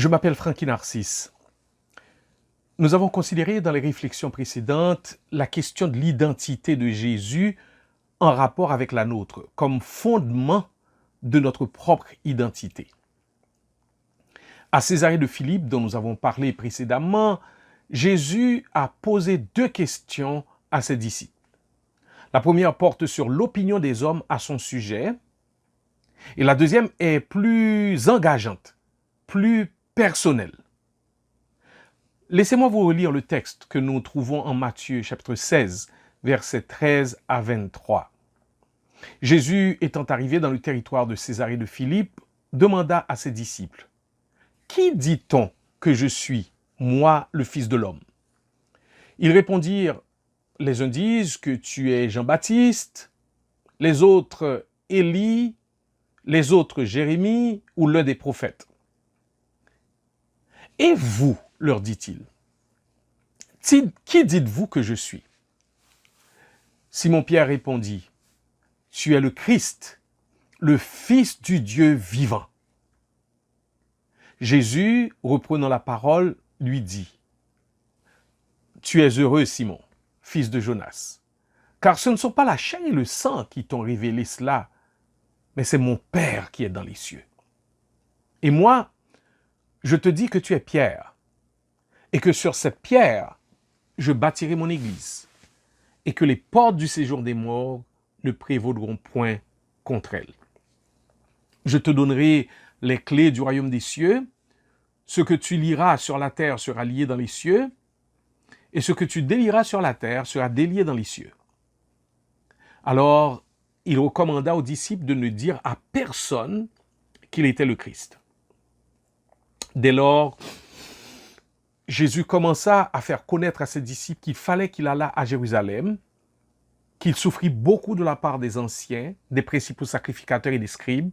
Je m'appelle Frankie Narcisse. Nous avons considéré dans les réflexions précédentes la question de l'identité de Jésus en rapport avec la nôtre, comme fondement de notre propre identité. À Césarée de Philippe, dont nous avons parlé précédemment, Jésus a posé deux questions à ses disciples. La première porte sur l'opinion des hommes à son sujet, et la deuxième est plus engageante, plus personnelle. Laissez-moi vous relire le texte que nous trouvons en Matthieu chapitre 16, versets 13 à 23. Jésus, étant arrivé dans le territoire de Césarée de Philippe, demanda à ses disciples, « Qui dit-on que je suis, moi, le Fils de l'homme » Ils répondirent, « Les uns disent que tu es Jean-Baptiste, les autres Élie, les autres Jérémie ou l'un des prophètes. » « Et vous, leur dit-il, qui dites-vous que je suis » Simon-Pierre répondit, « Tu es le Christ, le Fils du Dieu vivant. » Jésus, reprenant la parole, lui dit, « Tu es heureux, Simon, fils de Jonas, car ce ne sont pas la chair et le sang qui t'ont révélé cela, mais c'est mon Père qui est dans les cieux. Et moi, je te dis que tu es Pierre, et que sur cette pierre, je bâtirai mon église, et que les portes du séjour des morts ne prévaudront point contre elle. Je te donnerai les clés du royaume des cieux. Ce que tu lieras sur la terre sera lié dans les cieux, et ce que tu délieras sur la terre sera délié dans les cieux. » Alors, il recommanda aux disciples de ne dire à personne qu'il était le Christ. Dès lors, Jésus commença à faire connaître à ses disciples qu'il fallait qu'il allât à Jérusalem, qu'il souffrit beaucoup de la part des anciens, des principaux sacrificateurs et des scribes,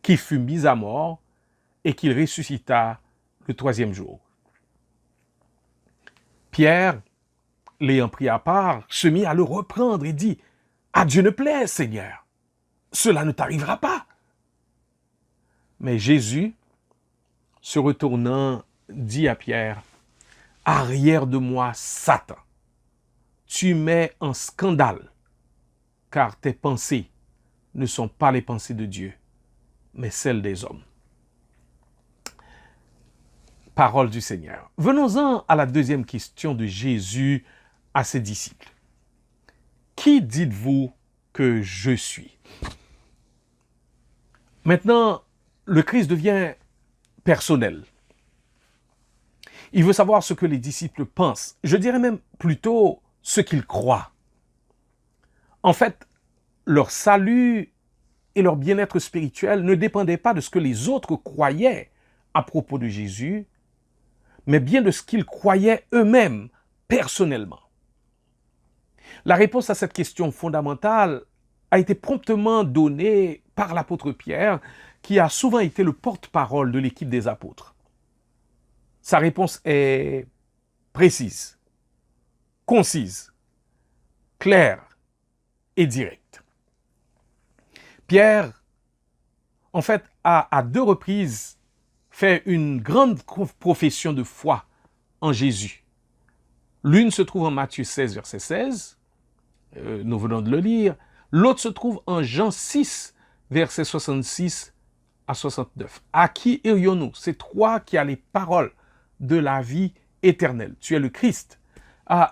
qu'il fut mis à mort et qu'il ressuscita le troisième jour. Pierre, l'ayant pris à part, se mit à le reprendre et dit, « À Dieu ne plaise, Seigneur, cela ne t'arrivera pas. » Mais Jésus, se retournant, dit à Pierre, « Arrière de moi, Satan, tu mets en scandale, car tes pensées ne sont pas les pensées de Dieu, mais celles des hommes. » Parole du Seigneur. Venons-en à la deuxième question de Jésus à ses disciples. « Qui dites-vous que je suis » Maintenant, le Christ devient personnel. Il veut savoir ce que les disciples pensent. Je dirais même plutôt ce qu'ils croient. En fait, leur salut et leur bien-être spirituel ne dépendaient pas de ce que les autres croyaient à propos de Jésus, mais bien de ce qu'ils croyaient eux-mêmes, personnellement. La réponse à cette question fondamentale a été promptement donnée par l'apôtre Pierre, qui a souvent été le porte-parole de l'équipe des apôtres. Sa réponse est précise, concise, claire et directe. Pierre, en fait, a à deux reprises fait une grande profession de foi en Jésus. L'une se trouve en Matthieu 16, verset 16, nous venons de le lire. L'autre se trouve en Jean 6, verset 66 à 69. À qui irions-nous? C'est toi qui as les paroles de la vie éternelle. Tu es le Christ.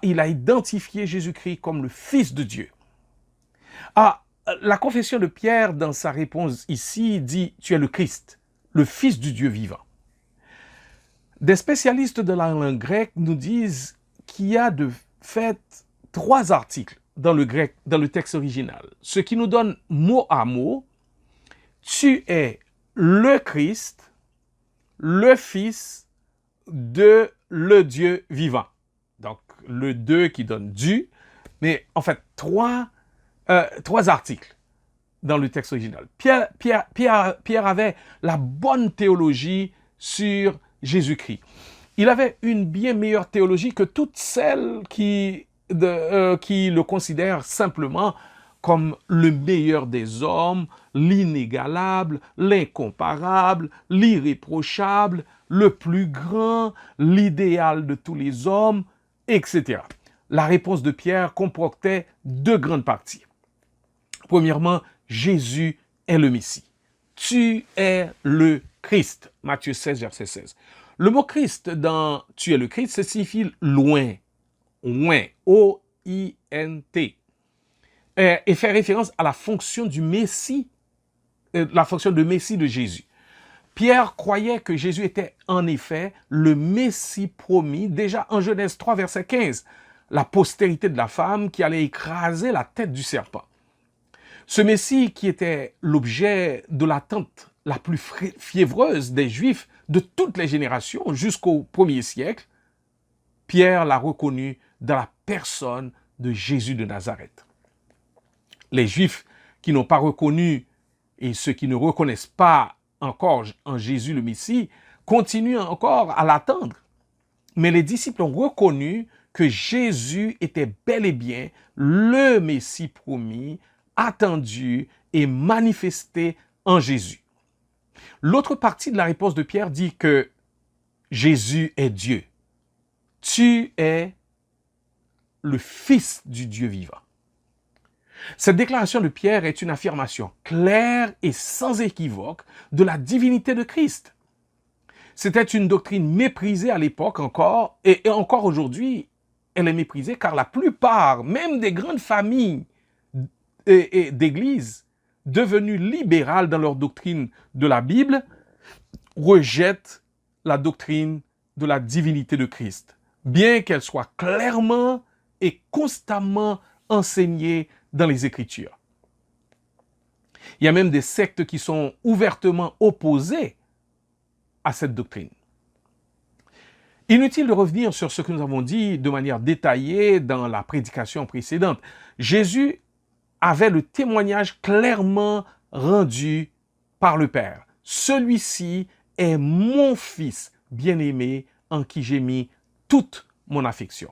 Il a identifié Jésus-Christ comme le Fils de Dieu. La confession de Pierre, dans sa réponse ici, dit « Tu es le Christ, le Fils du Dieu vivant ». Des spécialistes de la langue grecque nous disent qu'il y a de fait 3 articles dans le texte original, ce qui nous donne mot à mot « Tu es le Christ, le Fils de le Dieu vivant ». Donc, le 2 qui donne « du », mais en fait, 3 articles dans le texte original. Pierre avait la bonne théologie sur Jésus-Christ. Il avait une bien meilleure théologie que toutes celles qui le considèrent simplement comme le meilleur des hommes, l'inégalable, l'incomparable, l'irréprochable, le plus grand, l'idéal de tous les hommes, etc. La réponse de Pierre comportait deux grandes parties. Premièrement, Jésus est le Messie. Tu es le Christ. Matthieu 16, verset 16. Le mot Christ dans tu es le Christ, ça signifie loin. Loin. O-I-N-T. Et fait référence à la fonction du Messie, la fonction de Messie de Jésus. Pierre croyait que Jésus était en effet le Messie promis, déjà en Genèse 3, verset 15, la postérité de la femme qui allait écraser la tête du serpent. Ce Messie qui était l'objet de l'attente la plus fiévreuse des Juifs de toutes les générations jusqu'au 1er siècle, Pierre l'a reconnu dans la personne de Jésus de Nazareth. Les Juifs qui n'ont pas reconnu et ceux qui ne reconnaissent pas encore en Jésus le Messie continuent encore à l'attendre. Mais les disciples ont reconnu que Jésus était bel et bien le Messie promis, attendu et manifesté en Jésus. L'autre partie de la réponse de Pierre dit que Jésus est Dieu. Tu es le Fils du Dieu vivant. Cette déclaration de Pierre est une affirmation claire et sans équivoque de la divinité de Christ. C'était une doctrine méprisée à l'époque encore, et encore aujourd'hui, elle est méprisée car la plupart, même des grandes familles et d'églises, devenues libérales dans leur doctrine de la Bible, rejettent la doctrine de la divinité de Christ, bien qu'elle soit clairement et constamment enseignée dans les Écritures. Il y a même des sectes qui sont ouvertement opposées à cette doctrine. Inutile de revenir sur ce que nous avons dit de manière détaillée dans la prédication précédente. Jésus avait le témoignage clairement rendu par le Père. Celui-ci est mon Fils bien-aimé en qui j'ai mis toute mon affection.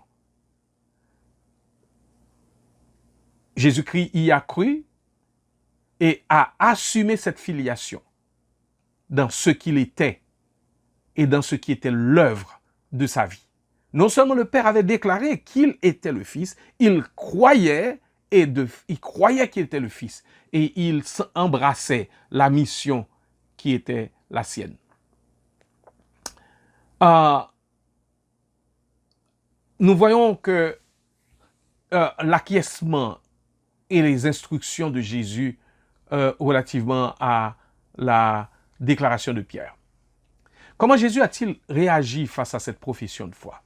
Jésus-Christ y a cru et a assumé cette filiation dans ce qu'il était et dans ce qui était l'œuvre de sa vie. Non seulement le Père avait déclaré qu'il était le Fils, il croyait qu'il était le Fils et il embrassait la mission qui était la sienne. Nous voyons que l'acquiescement et les instructions de Jésus relativement à la déclaration de Pierre. Comment Jésus a-t-il réagi face à cette profession de foi?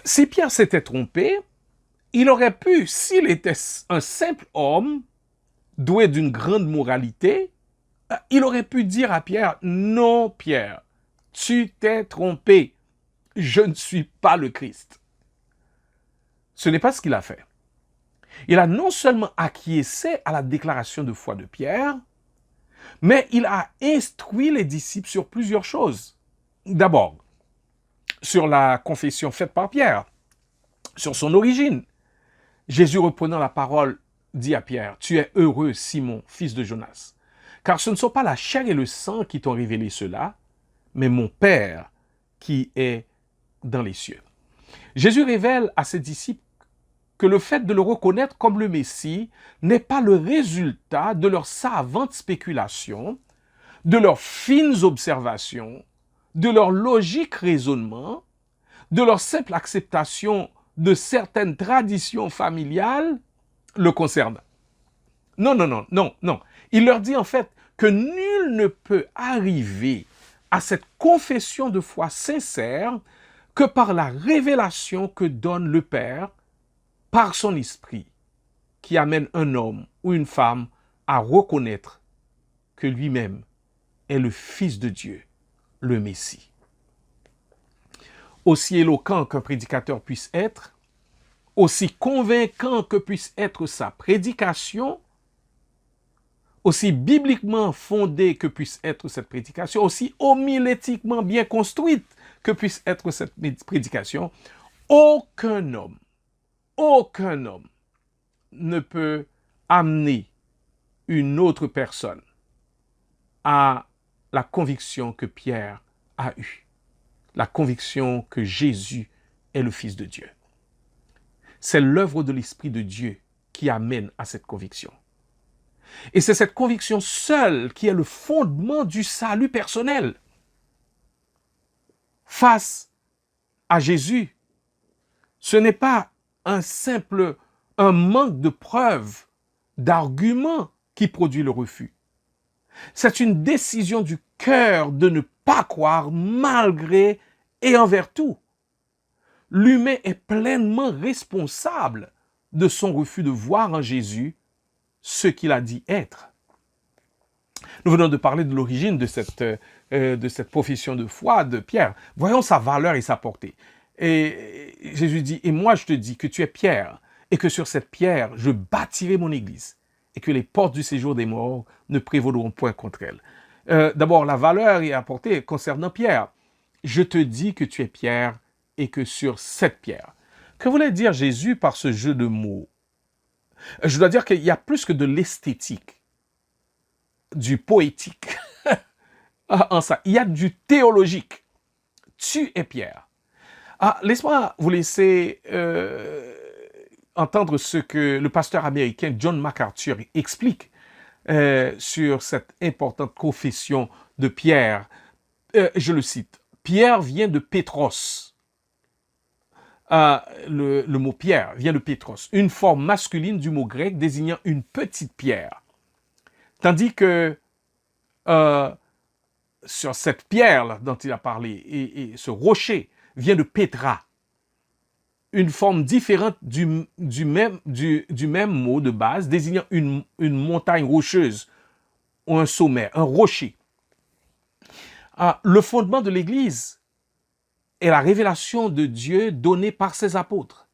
Si Pierre s'était trompé, il aurait pu, s'il était un simple homme, doué d'une grande moralité, il aurait pu dire à Pierre, « Non, Pierre, tu t'es trompé, je ne suis pas le Christ. » Ce n'est pas ce qu'il a fait. Il a non seulement acquiescé à la déclaration de foi de Pierre, mais il a instruit les disciples sur plusieurs choses. D'abord, sur la confession faite par Pierre, sur son origine. Jésus, reprenant la parole, dit à Pierre, « Tu es heureux, Simon, fils de Jonas, car ce ne sont pas la chair et le sang qui t'ont révélé cela, mais mon Père qui est dans les cieux. » Jésus révèle à ses disciples que le fait de le reconnaître comme le Messie n'est pas le résultat de leurs savantes spéculations, de leurs fines observations, de leur logique raisonnement, de leur simple acceptation de certaines traditions familiales le concernant. Non. Il leur dit en fait que nul ne peut arriver à cette confession de foi sincère que par la révélation que donne le Père par son esprit, qui amène un homme ou une femme à reconnaître que lui-même est le Fils de Dieu, le Messie. Aussi éloquent qu'un prédicateur puisse être, aussi convaincant que puisse être sa prédication, aussi bibliquement fondée que puisse être cette prédication, aussi homilétiquement bien construite que puisse être cette prédication, aucun homme ne peut amener une autre personne à la conviction que Pierre a eue, la conviction que Jésus est le Fils de Dieu. C'est l'œuvre de l'Esprit de Dieu qui amène à cette conviction. Et c'est cette conviction seule qui est le fondement du salut personnel. Face à Jésus, ce n'est pas un manque de preuves, d'arguments qui produit le refus. C'est une décision du cœur de ne pas croire malgré et envers tout. L'humain est pleinement responsable de son refus de voir en Jésus ce qu'il a dit être. Nous venons de parler de l'origine de cette profession de foi de Pierre. Voyons sa valeur et sa portée. Et Jésus dit, et moi je te dis que tu es Pierre, et que sur cette pierre je bâtirai mon église, et que les portes du séjour des morts ne prévaudront point contre elle. D'abord, la valeur et la portée concernant Pierre. Je te dis que tu es Pierre, et que sur cette pierre. Que voulait dire Jésus par ce jeu de mots? Je dois dire qu'il y a plus que de l'esthétique, du poétique en ça. Il y a du théologique. Tu es Pierre. Laisse-moi vous laisser entendre ce que le pasteur américain John MacArthur explique sur cette importante confession de Pierre. Je le cite. Pierre vient de Pétros. Le mot pierre vient de Pétros, une forme masculine du mot grec désignant une petite pierre. Tandis que sur cette pierre dont il a parlé, et ce rocher vient de Pétra, une forme différente du même mot de base désignant une montagne rocheuse ou un sommet, un rocher. Le fondement de l'Église est la révélation de Dieu donnée par ses apôtres.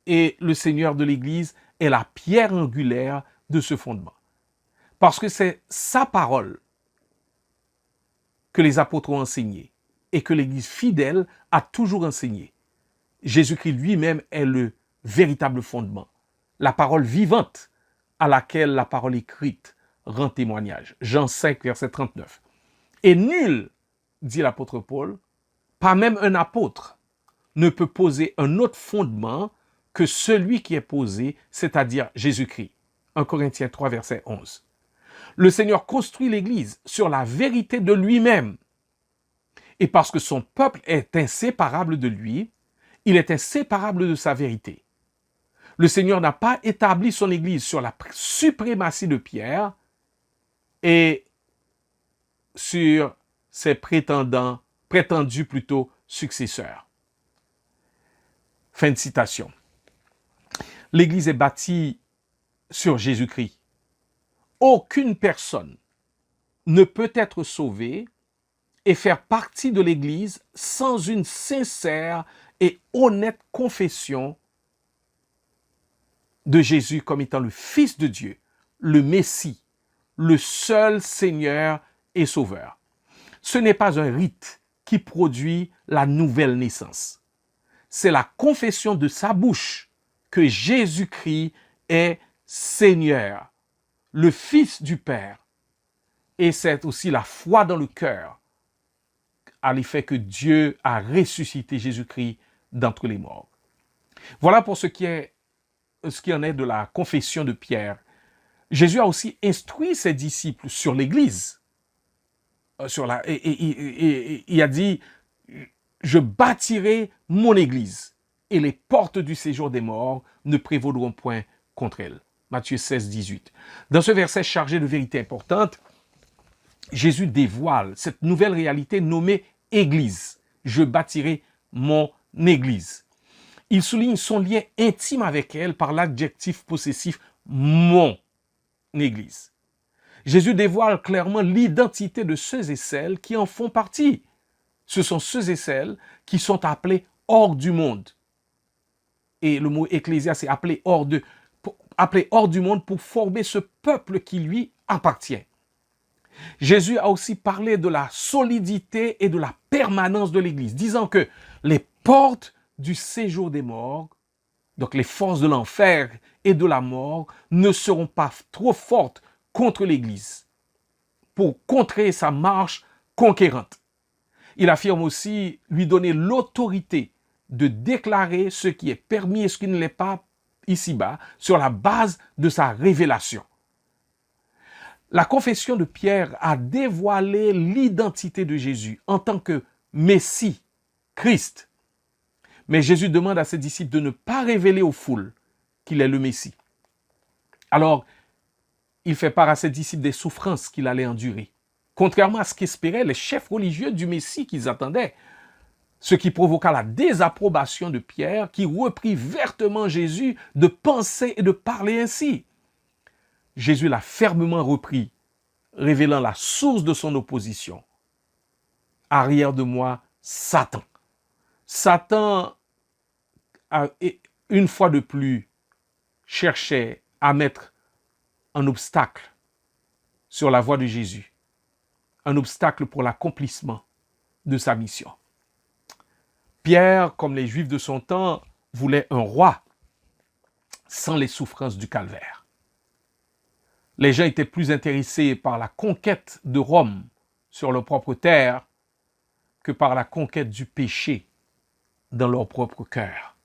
Et le Seigneur de l'Église est la pierre angulaire de ce fondement. Parce que c'est sa parole que les apôtres ont enseigné et que l'Église fidèle a toujours enseigné. Jésus-Christ lui-même est le véritable fondement, la parole vivante à laquelle la parole écrite rend témoignage. Jean 5, verset 39. Et nul, dit l'apôtre Paul, pas même un apôtre, ne peut poser un autre fondement que celui qui est posé, c'est-à-dire Jésus-Christ. 1 Corinthiens 3, verset 11. Le Seigneur construit l'Église sur la vérité de lui-même. Et parce que son peuple est inséparable de lui, il est inséparable de sa vérité. Le Seigneur n'a pas établi son Église sur la suprématie de Pierre et sur ses prétendus plutôt successeurs. Fin de citation. L'Église est bâtie sur Jésus-Christ. Aucune personne ne peut être sauvée et faire partie de l'Église sans une sincère et honnête confession de Jésus comme étant le Fils de Dieu, le Messie, le seul Seigneur et Sauveur. Ce n'est pas un rite qui produit la nouvelle naissance. C'est la confession de sa bouche que Jésus-Christ est Seigneur, le Fils du Père. Et c'est aussi la foi dans le cœur à l'effet que Dieu a ressuscité Jésus-Christ d'entre les morts. Voilà pour ce qui en est de la confession de Pierre. Jésus a aussi instruit ses disciples sur l'Église. Il a dit, je bâtirai mon Église et les portes du séjour des morts ne prévaudront point contre elle. Matthieu 16, 18. Dans ce verset chargé de vérités importantes, Jésus dévoile cette nouvelle réalité nommée Église. Je bâtirai mon Église. Il souligne son lien intime avec elle par l'adjectif possessif mon Église. Jésus dévoile clairement l'identité de ceux et celles qui en font partie. Ce sont ceux et celles qui sont appelés hors du monde. Et le mot ecclésia, c'est appelé hors du monde pour former ce peuple qui lui appartient. Jésus a aussi parlé de la solidité et de la permanence de l'Église, disant que les portes du séjour des morts Donc les forces de l'enfer et de la mort ne seront pas trop fortes contre l'Église pour contrer sa marche conquérante. Il affirme aussi lui donner l'autorité de déclarer ce qui est permis et ce qui ne l'est pas ici-bas sur la base de sa révélation. La confession de Pierre a dévoilé l'identité de Jésus en tant que Messie, Christ. Mais Jésus demande à ses disciples de ne pas révéler aux foules qu'il est le Messie. Alors, il fait part à ses disciples des souffrances qu'il allait endurer, contrairement à ce qu'espéraient les chefs religieux du Messie qu'ils attendaient, ce qui provoqua la désapprobation de Pierre, qui reprit vertement Jésus de penser et de parler ainsi. Jésus l'a fermement repris, révélant la source de son opposition. Arrière de moi, Satan. Satan, une fois de plus, cherchait à mettre un obstacle sur la voie de Jésus, un obstacle pour l'accomplissement de sa mission. Pierre, comme les Juifs de son temps, voulait un roi sans les souffrances du calvaire. Les gens étaient plus intéressés par la conquête de Rome sur leur propre terre que par la conquête du péché dans leur propre cœur.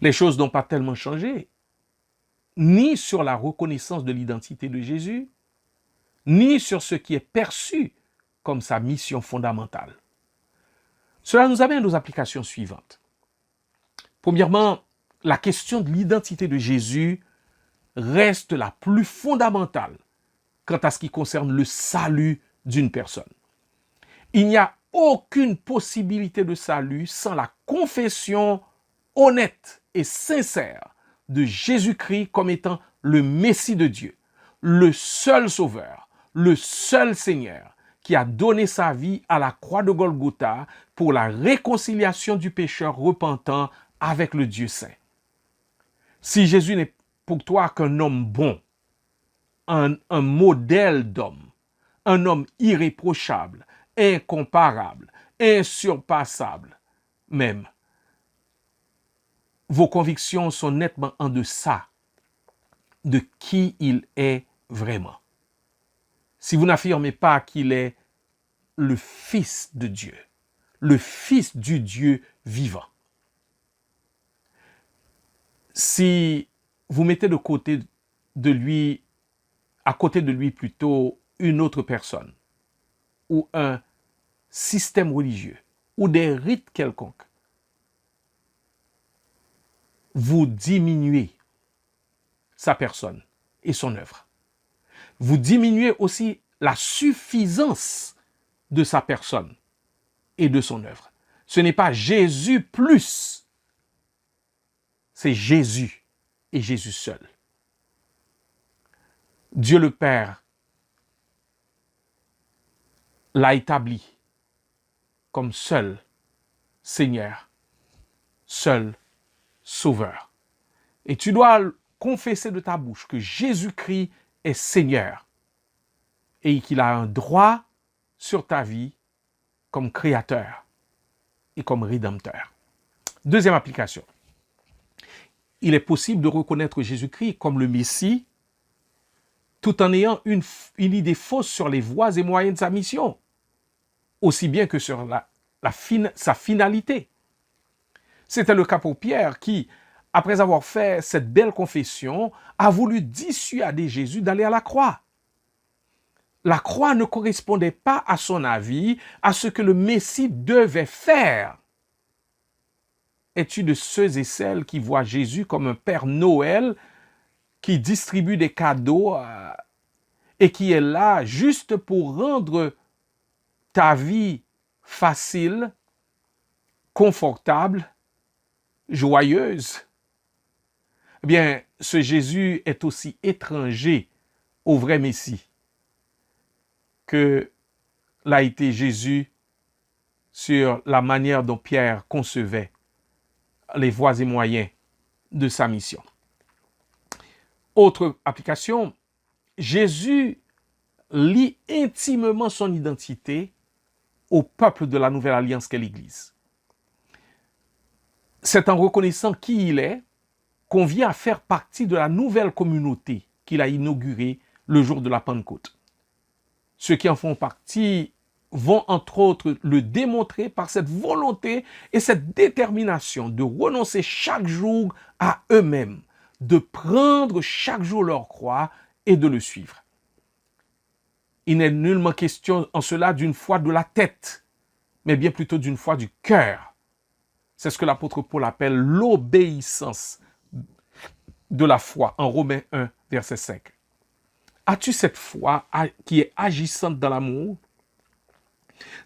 Les choses n'ont pas tellement changé, ni sur la reconnaissance de l'identité de Jésus, ni sur ce qui est perçu comme sa mission fondamentale. Cela nous amène aux applications suivantes. Premièrement, la question de l'identité de Jésus reste la plus fondamentale quant à ce qui concerne le salut d'une personne. Il n'y a aucune possibilité de salut sans la confession honnête et sincère de Jésus-Christ comme étant le Messie de Dieu, le seul Sauveur, le seul Seigneur qui a donné sa vie à la croix de Golgotha pour la réconciliation du pécheur repentant avec le Dieu saint. Si Jésus n'est pour toi qu'un homme bon, un modèle d'homme, un homme irréprochable, incomparable, insurpassable, même, vos convictions sont nettement en deçà de qui il est vraiment. Si vous n'affirmez pas qu'il est le Fils de Dieu, le Fils du Dieu vivant, si vous mettez de côté de lui, à côté de lui plutôt, une autre personne, ou un système religieux, ou des rites quelconques, vous diminuez sa personne et son œuvre. Vous diminuez aussi la suffisance de sa personne et de son œuvre. Ce n'est pas Jésus plus, c'est Jésus et Jésus seul. Dieu le Père l'a établi comme seul Seigneur, seul Sauveur. Et tu dois confesser de ta bouche que Jésus-Christ est Seigneur et qu'il a un droit sur ta vie comme Créateur et comme Rédempteur. Deuxième application. Il est possible de reconnaître Jésus-Christ comme le Messie tout en ayant une idée fausse sur les voies et moyens de sa mission, aussi bien que sur sa finalité. C'était le cas pour Pierre qui, après avoir fait cette belle confession, a voulu dissuader Jésus d'aller à la croix. La croix ne correspondait pas, à son avis, à ce que le Messie devait faire. Es-tu de ceux et celles qui voient Jésus comme un Père Noël qui distribue des cadeaux et qui est là juste pour rendre ta vie facile, confortable, joyeuse? Eh bien, ce Jésus est aussi étranger au vrai Messie que l'a été Jésus sur la manière dont Pierre concevait les voies et moyens de sa mission. Autre application, Jésus lie intimement son identité au peuple de la Nouvelle Alliance qu'est l'Église. c'est en reconnaissant qui il est qu'on vient à faire partie de la nouvelle communauté qu'il a inaugurée le jour de la Pentecôte. Ceux qui en font partie vont entre autres le démontrer par cette volonté et cette détermination de renoncer chaque jour à eux-mêmes, de prendre chaque jour leur croix et de le suivre. Il n'est nullement question en cela d'une foi de la tête, mais bien plutôt d'une foi du cœur. C'est ce que l'apôtre Paul appelle l'obéissance de la foi en Romains 1, verset 5. As-tu cette foi qui est agissante dans l'amour?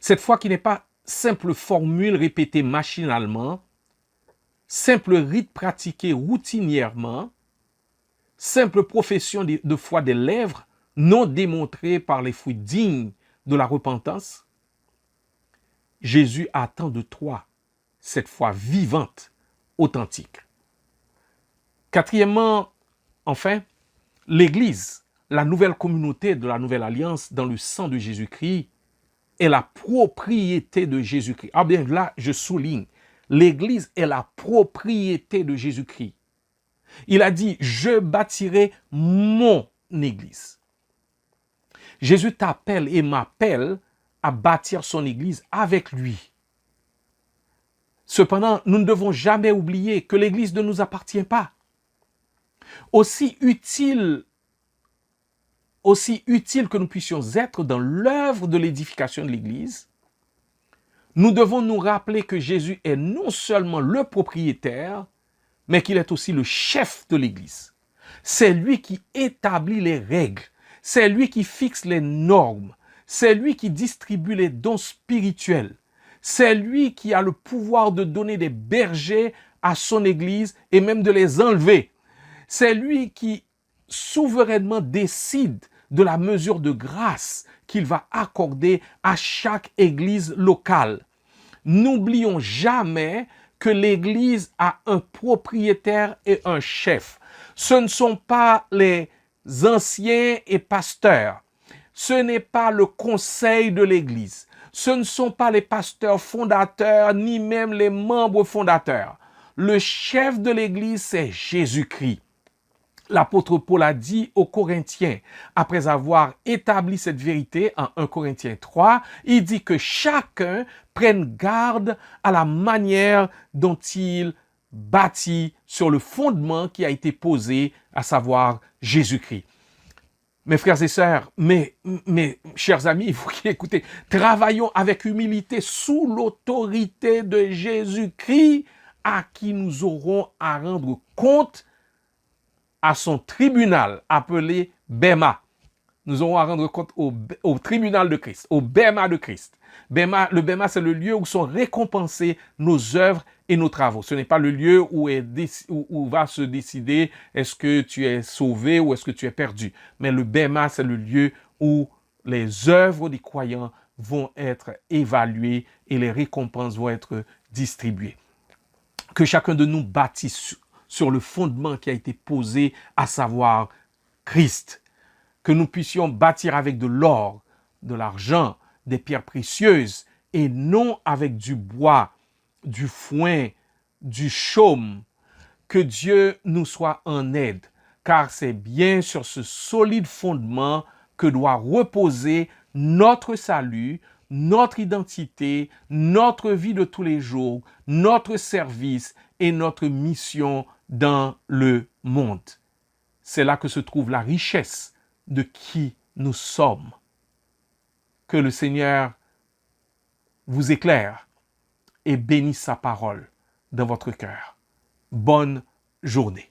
Cette foi qui n'est pas simple formule répétée machinalement, simple rite pratiqué routinièrement, simple profession de foi des lèvres, non démontrée par les fruits dignes de la repentance. Jésus attend de toi cette foi vivante, authentique. Quatrièmement, enfin, l'Église, la nouvelle communauté de la nouvelle alliance dans le sang de Jésus-Christ, est la propriété de Jésus-Christ. Ah bien là, je souligne, l'Église est la propriété de Jésus-Christ. Il a dit, je bâtirai mon Église. Jésus t'appelle et m'appelle à bâtir son Église avec lui. Cependant, nous ne devons jamais oublier que l'Église ne nous appartient pas. Aussi utile que nous puissions être dans l'œuvre de l'édification de l'Église, nous devons nous rappeler que Jésus est non seulement le propriétaire, mais qu'il est aussi le chef de l'Église. C'est lui qui établit les règles, c'est lui qui fixe les normes, c'est lui qui distribue les dons spirituels, c'est lui qui a le pouvoir de donner des bergers à son Église et même de les enlever. C'est lui qui souverainement décide de la mesure de grâce qu'il va accorder à chaque église locale. N'oublions jamais que l'église a un propriétaire et un chef. Ce ne sont pas les anciens et pasteurs. Ce n'est pas le conseil de l'église. Ce ne sont pas les pasteurs fondateurs, ni même les membres fondateurs. Le chef de l'église, c'est Jésus-Christ. L'apôtre Paul a dit aux Corinthiens, après avoir établi cette vérité en 1 Corinthiens 3, il dit que chacun prenne garde à la manière dont il bâtit sur le fondement qui a été posé, à savoir Jésus-Christ. Mes frères et sœurs, mes chers amis, vous qui écoutez, travaillons avec humilité sous l'autorité de Jésus-Christ à qui nous aurons à rendre compte à son tribunal appelé Bema. Nous aurons à rendre compte au tribunal de Christ, au Bema de Christ. Le Bema, c'est le lieu où sont récompensées nos œuvres et nos travaux. Ce n'est pas le lieu où va se décider est-ce que tu es sauvé ou est-ce que tu es perdu. Mais le Bema, c'est le lieu où les œuvres des croyants vont être évaluées et les récompenses vont être distribuées. Que chacun de nous bâtisse sur le fondement qui a été posé, à savoir Christ. Que nous puissions bâtir avec de l'or, de l'argent, des pierres précieuses, et non avec du bois, du foin, du chaume. Que Dieu nous soit en aide, car c'est bien sur ce solide fondement que doit reposer notre salut, notre identité, notre vie de tous les jours, notre service et notre mission dans le monde. C'est là que se trouve la richesse de qui nous sommes. Que le Seigneur vous éclaire et bénisse sa parole dans votre cœur. Bonne journée.